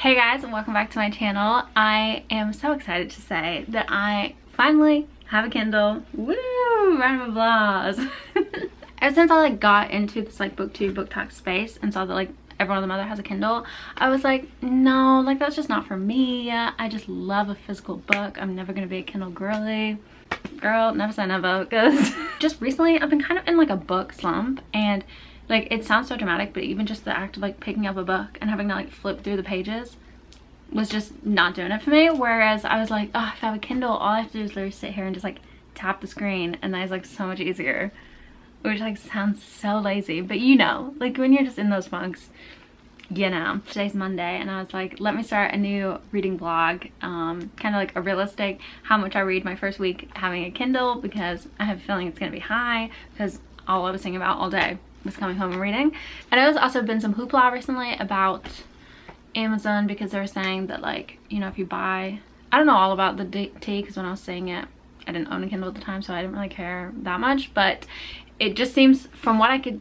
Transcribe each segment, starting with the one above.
Hey guys, and welcome back to my channel. I am so excited to say that I finally have a Kindle. Woo! Round of applause. Ever since I got into this booktube, book talk space and saw that everyone and their mother has a Kindle, I was like, no, that's just not for me. I just love a physical book. I'm never gonna be a Kindle girly. Girl, never say never, because just recently I've been kind of in a book slump, and it sounds so dramatic, but even just the act of picking up a book and having to flip through the pages was just not doing it for me. Whereas I was like, oh, if I have a Kindle, all I have to do is literally sit here and just tap the screen, and that is so much easier. Which sounds so lazy, but when you're just in those funks, today's Monday, and I was like, let me start a new reading blog, kind of a realistic how much I read my first week having a Kindle, because I have a feeling it's gonna be high, because all I was thinking about all day was coming home and reading. And there's also been some hoopla recently about Amazon, because they were saying that if you buy, I don't know all about the tea, because when I was saying it, I didn't own a Kindle at the time, so I didn't really care that much, but it just seems, from what I could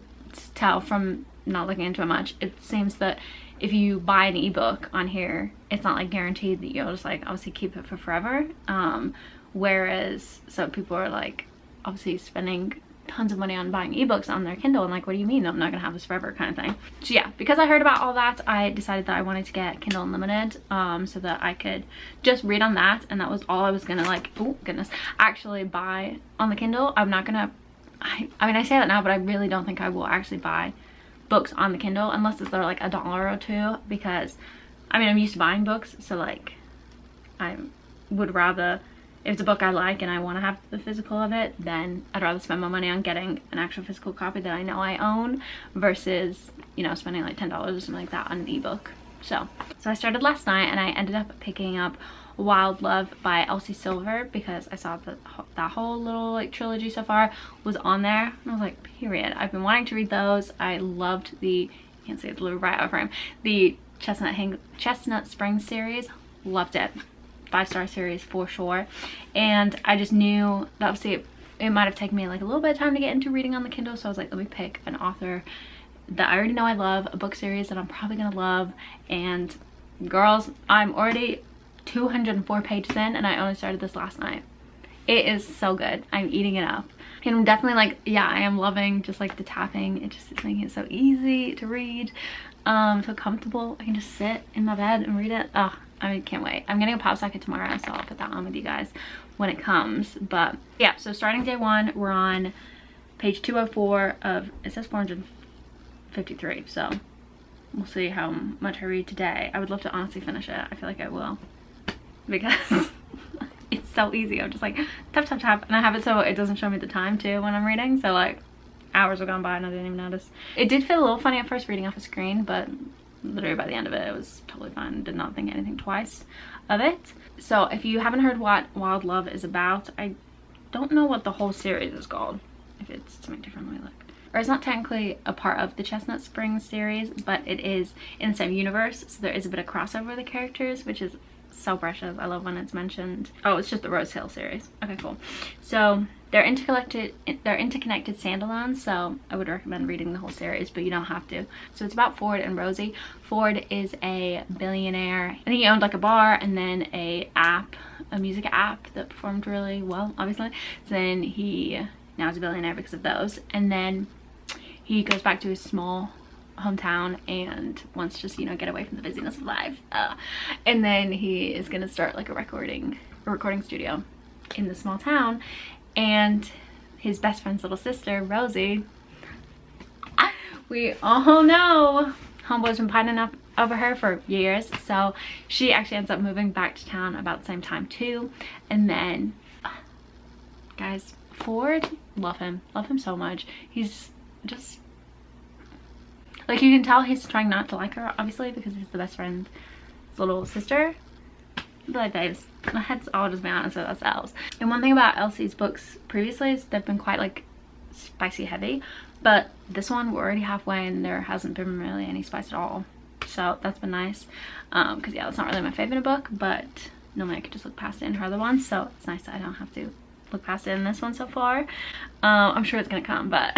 tell from not looking into it much, it seems that if you buy an ebook on here, it's not guaranteed that you'll just obviously keep it for forever. Whereas some people are obviously spending tons of money on buying ebooks on their Kindle, and what do you mean I'm not gonna have this forever, kind of thing. So yeah, because I heard about all that, I decided that I wanted to get Kindle Unlimited, so that I could just read on that, and that was all I was gonna oh goodness, actually buy on the Kindle. I'm not gonna, I mean, I say that now, but I really don't think I will actually buy books on the Kindle unless it's they're $1 or $2, because I mean, I'm used to buying books, so I would rather, if it's a book I like and I want to have the physical of it, then I'd rather spend my money on getting an actual physical copy that I know I own, versus spending $10 or something like that on an ebook. So I started last night, and I ended up picking up Wild Love by Elsie Silver, because I saw that that whole little trilogy so far was on there, and I was like, period, I've been wanting to read those. I loved the, you can't see it's a little right out of frame, the Chestnut Springs series. Loved it. 5-star series for sure. And I just knew that obviously it might have taken me a little bit of time to get into reading on the Kindle, so I was like, let me pick an author that I already know I love, a book series that I'm probably gonna love. And girls, I'm already 204 pages in, and I only started this last night. It is so good. I'm eating it up, and I'm definitely yeah, I am loving just the tapping. It just is making it so easy to read, so comfortable. I can just sit in my bed and read it. Oh, I can't wait. I'm getting a pop socket tomorrow, so I'll put that on with you guys when it comes. But yeah, so starting day one, we're on page 204 of, it says 453, so we'll see how much I read today. I would love to honestly finish it. I feel like I will, because it's so easy. I'm just tap, tap, tap, and I have it so it doesn't show me the time too when I'm reading, so hours have gone by and I didn't even notice. It did feel a little funny at first reading off a screen, but literally by the end of it, it was totally fine. Did not think anything twice of it. So if you haven't heard what Wild Love is about, I don't know what the whole series is called. If it's something different, let me look. Or it's not technically a part of the Chestnut Springs series, but it is in the same universe, so there is a bit of crossover with the characters, which is so precious. I love when it's mentioned. Oh, it's just the Rose Hill series. Okay, cool. So they're interconnected standalones, so I would recommend reading the whole series, but you don't have to. So it's about Ford and Rosie. Ford is a billionaire. I think he owned a bar, and then a music app that performed really well, obviously. So then he now is a billionaire because of those, and then he goes back to his small hometown and wants to just get away from the busyness of life, and then he is gonna start a recording studio in the small town. And his best friend's little sister, Rosie, we all know homeboy's been pining up over her for years, so she actually ends up moving back to town about the same time too. And then guys, Ford, love him so much. He's just you can tell he's trying not to like her, obviously, because he's the best friend's little sister. But babes, let's all just be honest with ourselves. And one thing about Elsie's books previously is they've been quite spicy heavy, but this one we're already halfway and there hasn't been really any spice at all, so that's been nice. Because yeah, that's not really my favorite book, but normally I could just look past it in her other ones, so it's nice that I don't have to look past it in this one so far. I'm sure it's gonna come, but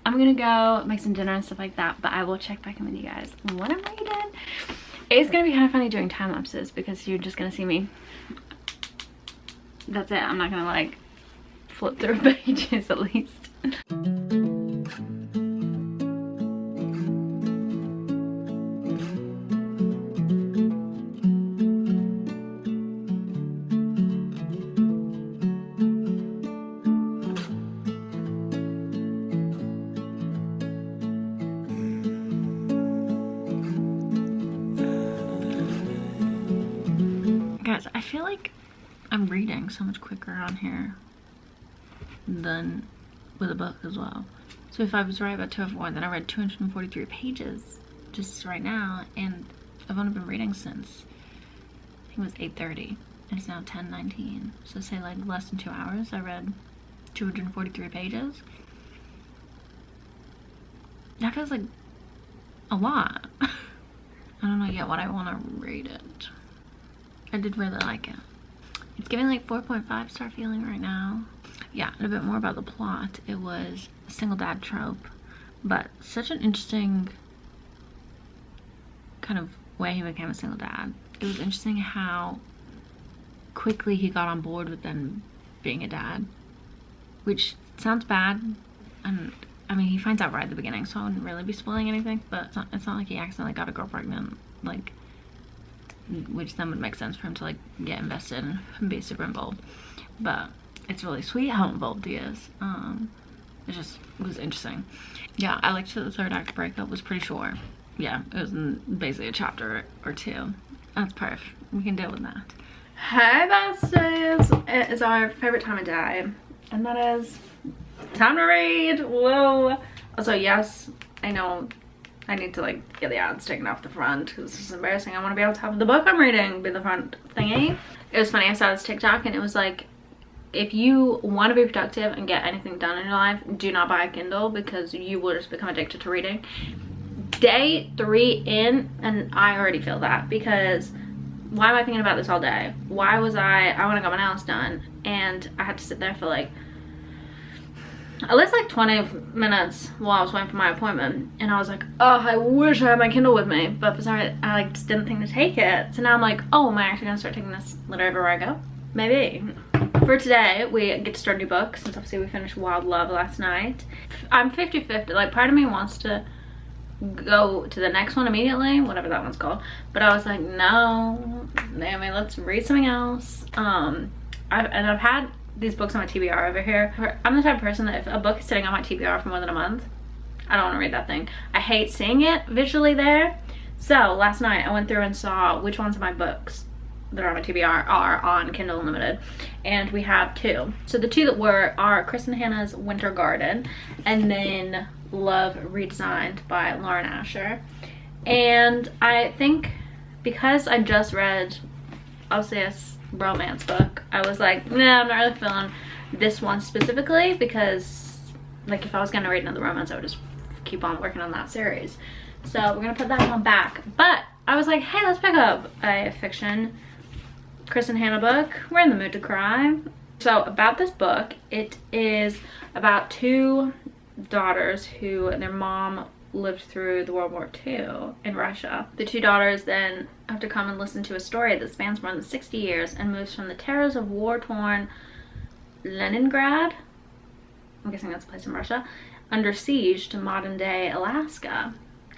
I'm gonna go make some dinner and stuff like that, but I will check back in with you guys when I'm reading. It's gonna be kind of funny doing time lapses because you're just gonna see me. That's it. I'm not gonna like flip through pages at least. Guys, I feel like I'm reading so much quicker on here than with a book as well. So if I was right about 204, then I read 243 pages just right now, and I've only been reading since I think it was 8:30, and it's now 10:19. So say like less than 2 hours, I read 243 pages. That feels like a lot. I don't know yet what I want to rate it. I did really like it. It's giving like 4.5 star feeling right now. Yeah, and a bit more about the plot. It was a single dad trope, but such an interesting kind of way he became a single dad. It was interesting how quickly he got on board with them being a dad, which sounds bad. And I mean, he finds out right at the beginning, so I wouldn't really be spoiling anything, but it's not like he accidentally got a girl pregnant, like, which then would make sense for him to like get invested and be super involved. But it's really sweet how involved he is. It just was interesting. Yeah, I liked that the third act breakup was pretty short. Yeah, it was basically a chapter or two. That's perfect. We can deal with that. Hey besties! It is our favorite time of day, and that is time to read. Whoa! Also, yes, I know I need to like get the ads taken off the front because this is embarrassing. I want to be able to have the book I'm reading be the front thingy. It was funny, I saw this TikTok and it was like, if you want to be productive and get anything done in your life, do not buy a Kindle because you will just become addicted to reading. Day 3 in, and I already feel that, because why am I thinking about this all day? Why was I want to get my nails done, and I had to sit there for like at least like 20 minutes while I was waiting for my appointment, and I was like, oh, I wish I had my Kindle with me, but for some reason I like just didn't think to take it. So now I'm like, oh, am I actually gonna start taking this literally everywhere I go? Maybe. For today, we get to start a new book since obviously we finished Wild Love last night. I'm 50-50. Like, part of me wants to go to the next one immediately, whatever that one's called, but I was like, no, Naomi, let's read something else. I've had these books on my TBR over here. I'm the type of person that if a book is sitting on my TBR for more than a month, I don't want to read that thing. I hate seeing it visually there. So last night I went through and saw which ones of my books that are on my TBR are on Kindle Unlimited, and we have 2. So the 2 that are Chris and Hannah's Winter Garden, and then Love Redesigned by Lauren Asher. And I think because I just read obviously a romance book, I was like, nah, I'm not really feeling this one specifically, because like if I was gonna read another romance I would just keep on working on that series. So we're gonna put that one back. But I was like, hey, let's pick up a fiction Chris and Hannah book. We're in the mood to cry. So about this book, it is about 2 daughters who their mom lived through the World War II in Russia. The 2 daughters then have to come and listen to a story that spans more than 60 years and moves from the terrors of war-torn Leningrad, I'm guessing that's a place in Russia, under siege to modern-day Alaska.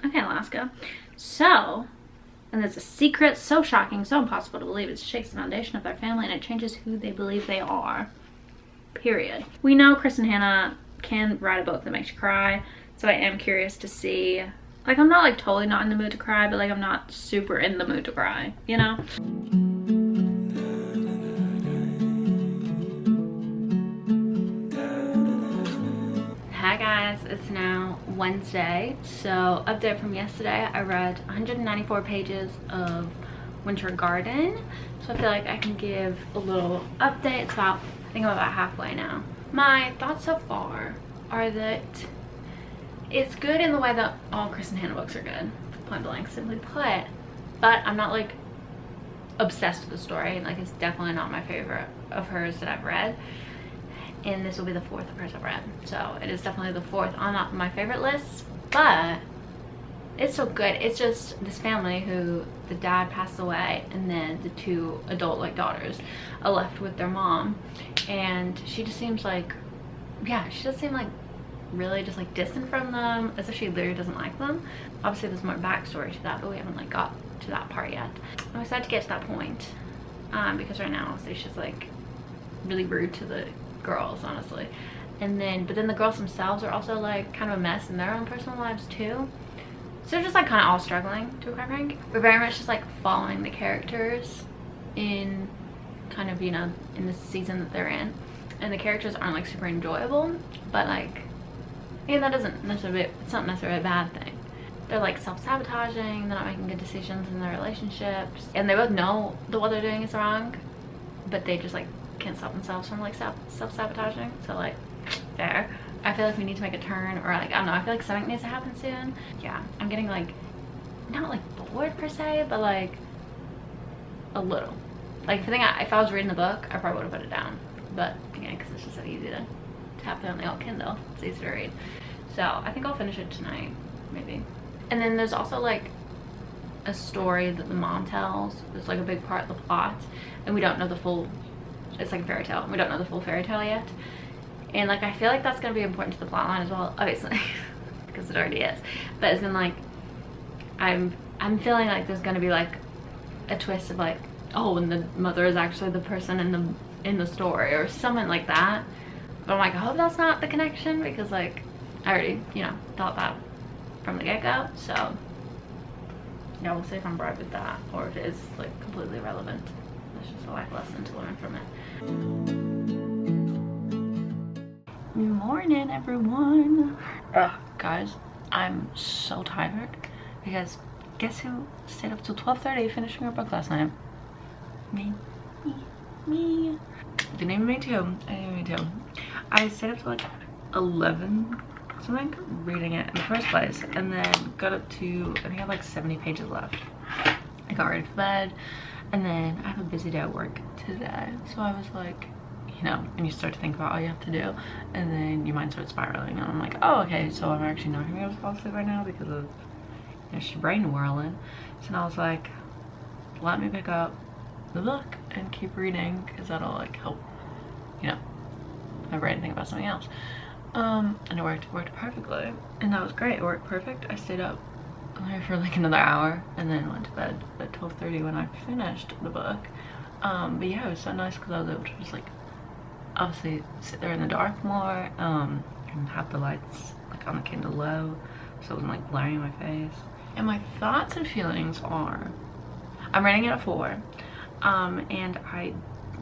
Okay, Alaska. So, and there's a secret so shocking, so impossible to believe, it shakes the foundation of their family and it changes who they believe they are. Period. We know Chris and Hannah can write a book that makes you cry, so I am curious to see, like, I'm not like totally not in the mood to cry, but like I'm not super in the mood to cry, you know? Hi guys, it's now Wednesday. So update from yesterday, I read 194 pages of Winter Garden. So I feel like I can give a little update. It's about, I think I'm about halfway now. My thoughts so far are that it's good in the way that all Chris and Hannah books are good, point blank, simply put, but I'm not like obsessed with the story. Like, it's definitely not my favorite of hers that I've read, and this will be the 4th of hers I've read, so it is definitely the 4th on my favorite list, but It's so good. It's just this family who the dad passed away, and then the 2 adult like daughters are left with their mom, and she just seems like, yeah, she does seem like really just like distant from them, as if she literally doesn't like them. Obviously there's more backstory to that, but we haven't like got to that part yet. I'm excited to get to that point, because right now so she's like really rude to the girls, honestly. And then but then the girls themselves are also like kind of a mess in their own personal lives too. So they're just like kind of all struggling, to be quite frank. We're very much just like following the characters in kind of, you know, in the season that they're in. And the characters aren't like super enjoyable, but like, yeah, that doesn't necessarily, it's not necessarily a bad thing. They're like self-sabotaging, they're not making good decisions in their relationships. And they both know that what they're doing is wrong, but they just like can't stop themselves from like self-sabotaging. So like, fair. I feel like we need to make a turn, or like, I don't know, I feel like something needs to happen soon. Yeah, I'm getting like, not like bored per se, but like a little. Like if I was reading the book, I probably would have put it down. But again, because it's just so easy to tap it on the old Kindle, it's easy to read. So I think I'll finish it tonight, maybe. And then there's also like a story that the mom tells. It's like a big part of the plot, and we don't know the full, it's like a fairy tale. We don't know the full fairy tale yet. And like I feel like that's gonna be important to the plot line as well, obviously, because it already is. But as in like, I'm feeling like there's gonna be like a twist of like, oh, and the mother is actually the person in the story or something like that. But I'm like, I hope that's not the connection, because like I already, you know, thought that from the get-go. So yeah, we'll see if I'm right with that, or if it is like completely irrelevant. It's just a life lesson to learn from it. Morning, everyone. Guys, I'm so tired because guess who stayed up till 12:30 finishing her book last night? Me. Didn't even me too. I stayed up till like 11 something reading it in the first place, and then got up to, I think I had like 70 pages left. I got ready for bed, and then I have a busy day at work today, so I was like, you know, and you start to think about all you have to do, and then your mind starts spiraling, and I'm like, oh, okay, so I'm actually not gonna be able to fall asleep right now because of, you know, your brain whirling. So I was like, let me pick up the book and keep reading, because that'll like help, you know, my brain think about something else. And it worked perfectly, and that was great. It worked perfect. I stayed up for like another hour, and then went to bed at 12:30 when I finished the book. But yeah, it was so nice because I was able to just like obviously sit there in the dark more, and have the lights like on the Kindle low, so it wasn't like blaring in my face. And my thoughts and feelings are, I'm rating it a 4, and I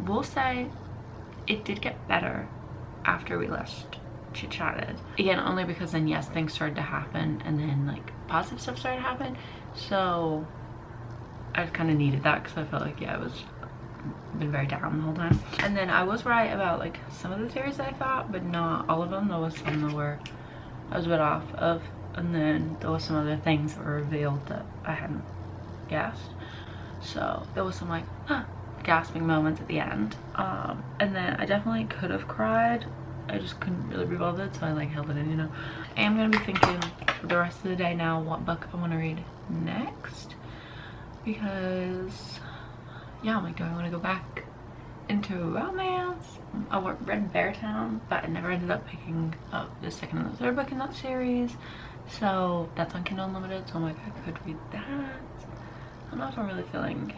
will say it did get better after we last chit-chatted. Again, only because then yes, things started to happen, and then like positive stuff started to happen, so I kind of needed that, because I felt like, yeah, I was been very down the whole time. And then I was right about like some of the theories that I thought, but not all of them. There was some that were I was a bit off of, and then there was some other things that were revealed that I hadn't guessed. So there was some like gasping moments at the end, and then I definitely could have cried. I just couldn't really be bothered, so I like held it in, you know. I am gonna be thinking for the rest of the day now what book I want to read next, because yeah, I'm like, do I want to go back into romance? I read Beartown, but I never ended up picking up the second and the third book in that series, so that's on Kindle Unlimited, so I'm like, I could read that. I don't know if I'm really feeling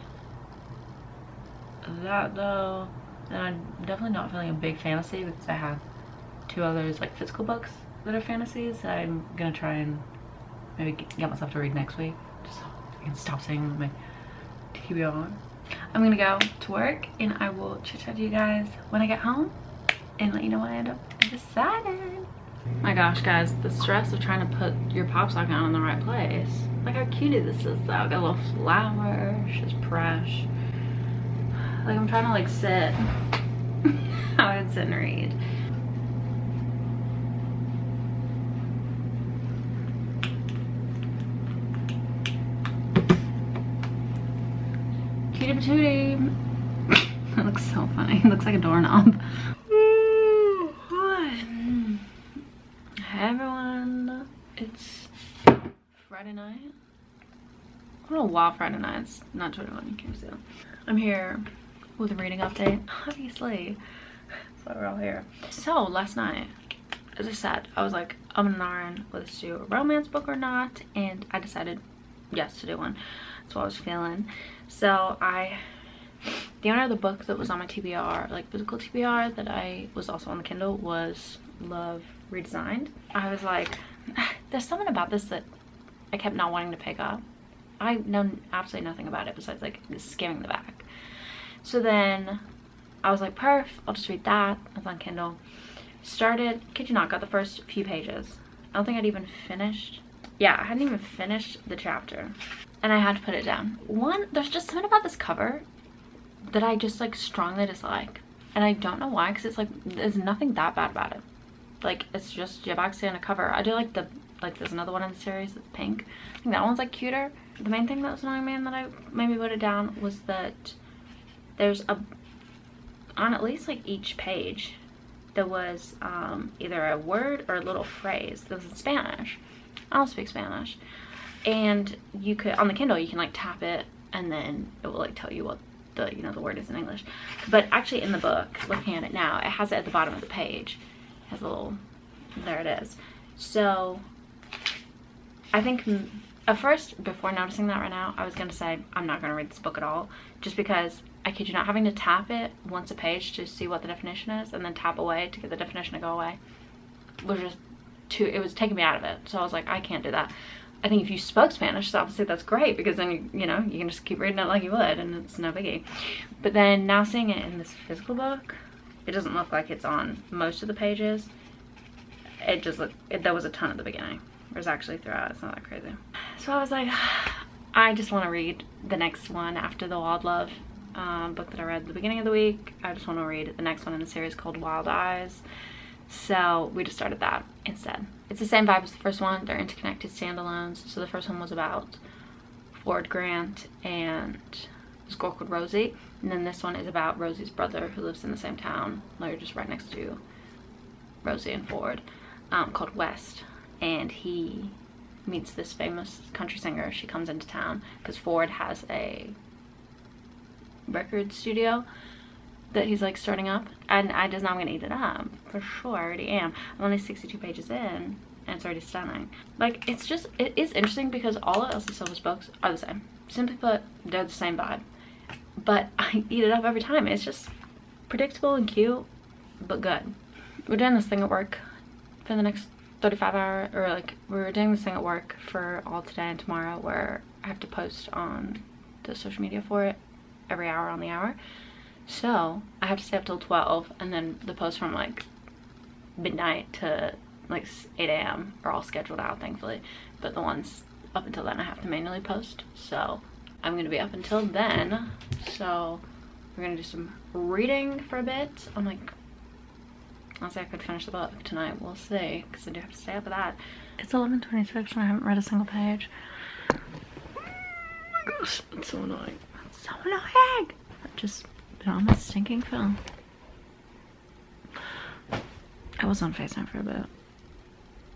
that though. And I'm definitely not feeling a big fantasy, because I have 2 others like physical books that are fantasies that I'm gonna try and maybe get myself to read next week, just so I can stop saying my TBR. I'm gonna go to work, and I will chit chat to you guys when I get home and let you know what I end up deciding. My gosh, guys, the stress of trying to put your pop socket on in the right place. Like, how cute is this though? Got a little flower, she's fresh. Like, I'm trying to like sit how I'd sit and read. Cutie patootie. That looks so funny. It looks like a doorknob. Hi everyone. It's Friday night. I don't know why Friday nights, not 21, you can't see them. I'm here with a reading update, obviously. That's why we're all here. So last night, as I said, I was like, I'm in an iron, let's do a romance book or not, and I decided yes to do one. That's what I was feeling. So the owner of the book that was on my TBR, like physical TBR, that I was also on the Kindle, was Love Redesigned. I was like, there's something about this that I kept not wanting to pick up. I know absolutely nothing about it besides like skimming the back. So then I was like, perf, I'll just read that. It's on Kindle. Started, kid you not, got the first few pages. I don't think I'd even finished. Yeah, I hadn't even finished the chapter. And I had to put it down. One, there's just something about this cover that I just like strongly dislike. And I don't know why, because it's like, there's nothing that bad about it. Like, it's just Jibaxi on a cover. I do like there's another one in the series that's pink. I think that one's like cuter. The main thing that was annoying me and that I maybe put it down was that there's on at least like each page, there was either a word or a little phrase that was in Spanish. I don't speak Spanish. And you could, on the Kindle, you can like tap it and then it will like tell you what the, you know, the word is in English. But actually in the book, looking at it now, it has it at the bottom of the page. It has a little, there it is. So I think at first, before noticing that right now, I was gonna say I'm not gonna read this book at all, just because I kid you not, having to tap it once a page to see what the definition is and then tap away to get the definition to go away was just too, it was taking me out of it. So I was like, I can't do that. I think if you spoke Spanish, so obviously that's great, because then you know, you can just keep reading it like you would and it's no biggie. But then now seeing it in this physical book, it doesn't look like it's on most of the pages. It just looked, there was a ton at the beginning. There's actually throughout, it's not that crazy. So I was like, I just want to read the next one after the Wild Love book that I read at the beginning of the week. I just want to read the next one in the series called Wild Eyes. So we just started that instead. It's the same vibe as the first one. They're interconnected standalones. So the first one was about Ford Grant and this girl called Rosie. And then this one is about Rosie's brother who lives in the same town. They're just right next to Rosie and Ford, called West. And he meets this famous country singer. She comes into town because Ford has a record studio that he's like starting up, and I just know I'm gonna eat it up for sure. I already am. I'm only 62 pages in and it's already stunning. Like, it's just, it is interesting because all of Elsie Silva's books are the same. Simply put, they're the same vibe, but I eat it up every time. It's just predictable and cute, but good. We're doing this thing at work for the next 35 hour, or like we're doing this thing at work for all today and tomorrow where I have to post on the social media for it every hour on the hour. So I have to stay up till 12, and then the posts from like midnight to like 8 a.m. are all scheduled out, thankfully, but the ones up until then I have to manually post. So I'm gonna be up until then. So we're gonna do some reading for a bit. I'm like, honestly, I could finish the book tonight. We'll see, because I do have to stay up for that. It's 11:26 and I haven't read a single page. Gosh, it's so annoying. It's so annoying. I've just been on this stinking film. I was on FaceTime for a bit,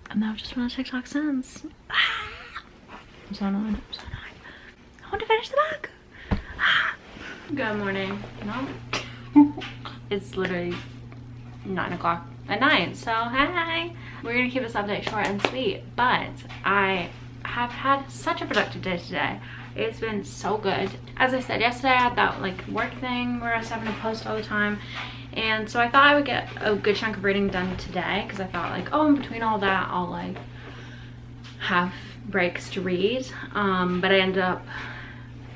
and now I've just been on TikTok since. I'm so annoyed. I'm so annoyed. I want to finish the book. Good morning. No, it's literally 9 o'clock at night, so hey, we're gonna keep this update short and sweet, but I have had such a productive day today. It's been so good. As I said yesterday, I had that like work thing where I was having to post all the time, and so I thought I would get a good chunk of reading done today, because I thought like, oh, in between all that I'll like have breaks to read, but I ended up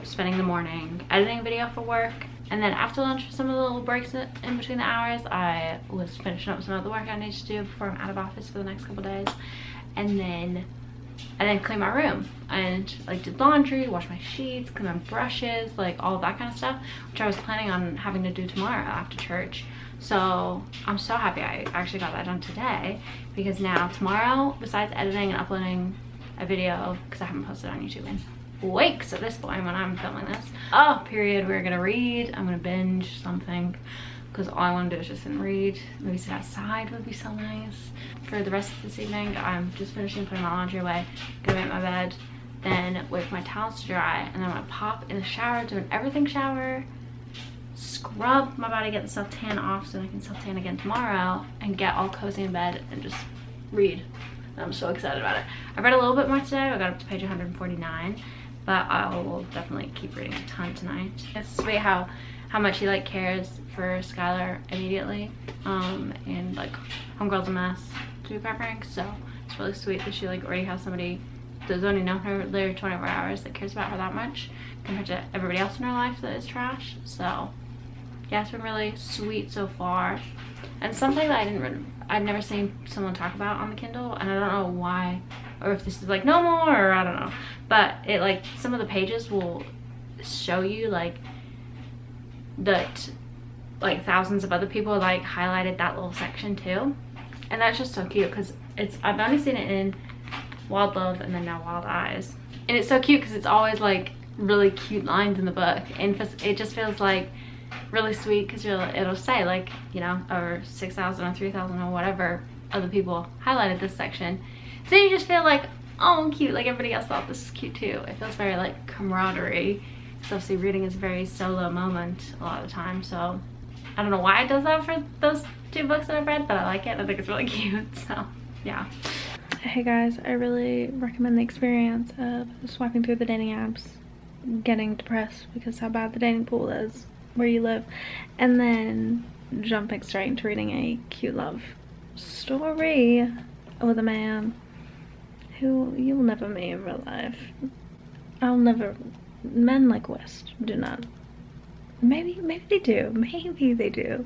spending the morning editing a video for work. And then after lunch, for some of the little breaks in between the hours, I was finishing up some of the work I need to do before I'm out of office for the next couple days. And then cleaned my room and like did laundry, washed my sheets, cleaned my brushes, like all of that kind of stuff, which I was planning on having to do tomorrow after church. So I'm so happy I actually got that done today, because now tomorrow, besides editing and uploading a video, because I haven't posted on YouTube in weeks at this point when I'm filming this, period, we're gonna read. I'm gonna binge something, because all I want to do is just sit and read. Maybe sit outside would be so nice. For the rest of this evening, I'm just finishing putting my laundry away, gonna make my bed, then wait for my towels to dry, and then I'm gonna pop in the shower, do an everything shower, scrub my body, get the self tan off so I can self tan again tomorrow, and get all cozy in bed and just read. I'm so excited about it. I read a little bit more today. I got up to page 149, but I will definitely keep reading a ton tonight. It's sweet how much he like cares for Skylar immediately, and like homegirl's a mess, to be preferring, so it's really sweet that she like already has somebody that's only known her later 24 hours that cares about her that much compared to everybody else in her life that is trash. So yeah, it's been really sweet so far, and something that I'd never seen someone talk about on the Kindle, and I don't know why, or if this is like no more, or I don't know, but it like some of the pages will show you like that like thousands of other people like highlighted that little section too, and that's just so cute because I've only seen it in Wild Love and then now Wild Eyes, and it's so cute because it's always like really cute lines in the book, and it just feels like really sweet because it'll say like, you know, over 6,000 or 3,000 or whatever other people highlighted this section, so you just feel like, oh cute, like everybody else thought this is cute too. It feels very like camaraderie, because obviously reading is a very solo moment a lot of the time, so I don't know why it does that for those two books that I've read, but I like it. I think it's really cute, so yeah. Hey guys, I really recommend the experience of swiping through the dating apps, getting depressed because how bad the dating pool is where you live, and then jumping straight into reading a cute love story with a man who you'll never meet in real life. Men like West do not. Maybe they do. Maybe they do.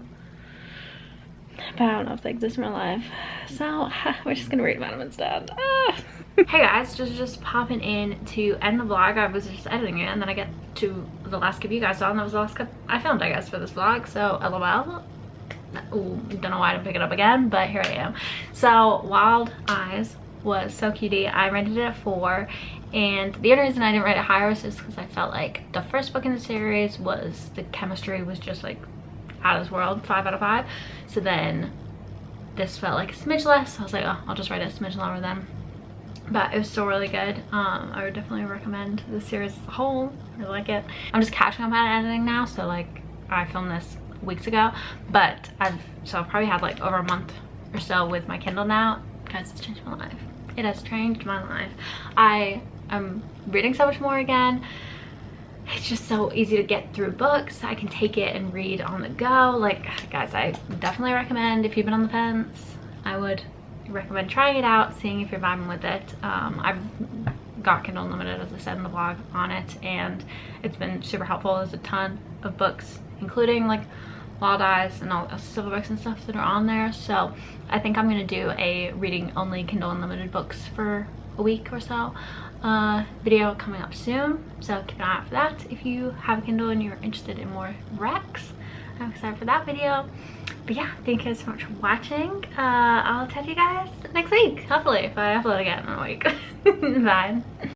But I don't know if they exist in real life. So we're just gonna read about them instead. Hey guys, just popping in to end the vlog. I was just editing it, and then I get to the last clip you guys saw, and that was the last clip I filmed, I guess, for this vlog. So LOL. Ooh, don't know why I didn't pick it up again, but here I am. So Wild Eyes was so cutie. I rented it at 4, and the only reason I didn't rate it higher is just because I felt like the first book in the series was, the chemistry was just like out of this world, 5 out of 5. So then this felt like a smidge less, so I was like, oh, I'll just write it a smidge lower then. But it was still really good. I would definitely recommend the series as a whole. I really like it. I'm just catching up on editing now, so like I filmed this weeks ago, but I've probably had like over a month or so with my Kindle now. Guys, it's changed my life. It has changed my life. I am reading so much more again. It's just so easy to get through books. I can take it and read on the go. Like, guys, I definitely recommend, if you've been on the fence, I would recommend trying it out, seeing if you're vibing with it. I've got Kindle Unlimited, as I said in the vlog, on it, and it's been super helpful. There's a ton of books, including like Wild Eyes and all the civil books and stuff that are on there. So I think I'm gonna do a reading only Kindle Unlimited books for a week or so video coming up soon, so keep an eye out for that if you have a Kindle and you're interested in more recs. I'm excited for that video. But yeah, thank you guys so much for watching. I'll talk to you guys next week, hopefully, if I upload again in a week. Bye.